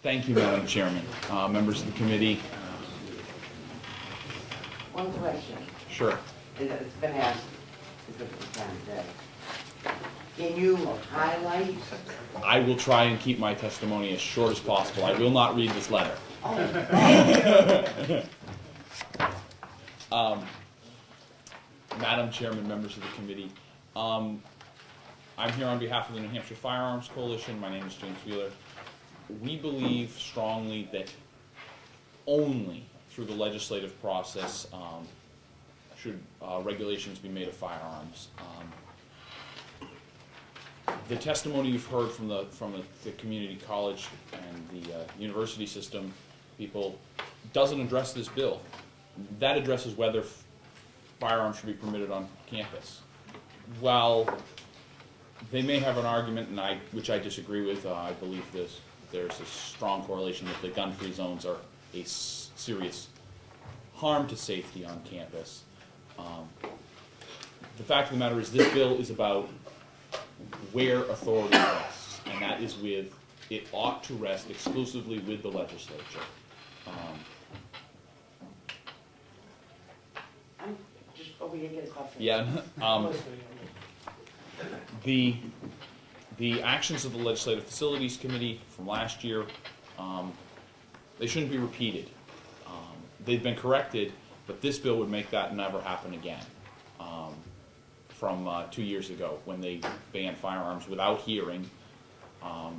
Thank you, Madam Chairman. Members of the committee. One question. Sure. It's been asked a different time today. Can you highlight? I will try and keep my testimony as short as possible. I will not read this letter. Madam Chairman, members of the committee, I'm here on behalf of the New Hampshire Firearms Coalition. My name is James Wheeler. We believe strongly that only through the legislative process should regulations be made of firearms. The testimony you've heard from the community college and the university system people doesn't address this bill. That addresses whether firearms should be permitted on campus. While they may have an argument, and which I disagree with, I believe there's a strong correlation that the gun-free zones are a serious harm to safety on campus. The fact of the matter is this bill is about where authority rests, and that is it ought to rest exclusively with the legislature. I'm just over here to get a coffee. Yeah. The actions of the Legislative Facilities Committee from last year, they shouldn't be repeated. They've been corrected, but this bill would make that never happen again. From 2 years ago, when they banned firearms without hearing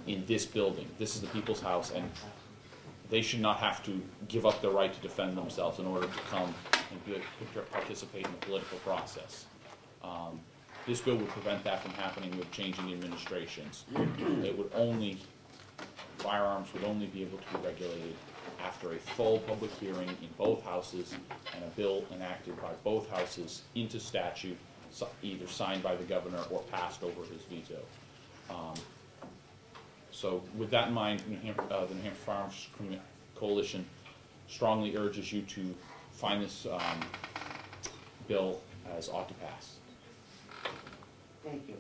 in this building. This is the people's house, and they should not have to give up their right to defend themselves in order to come and participate in the political process. This bill would prevent that from happening with changing administrations. Firearms would only be able to be regulated after a full public hearing in both houses and a bill enacted by both houses into statute, either signed by the governor or passed over his veto. So with that in mind, the New Hampshire Firearms Coalition strongly urges you to find this bill as ought to pass. Thank you.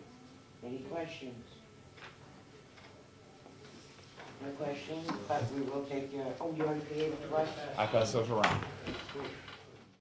Any questions? No questions, but we will take your, oh, you already gave it to us? I pass those around.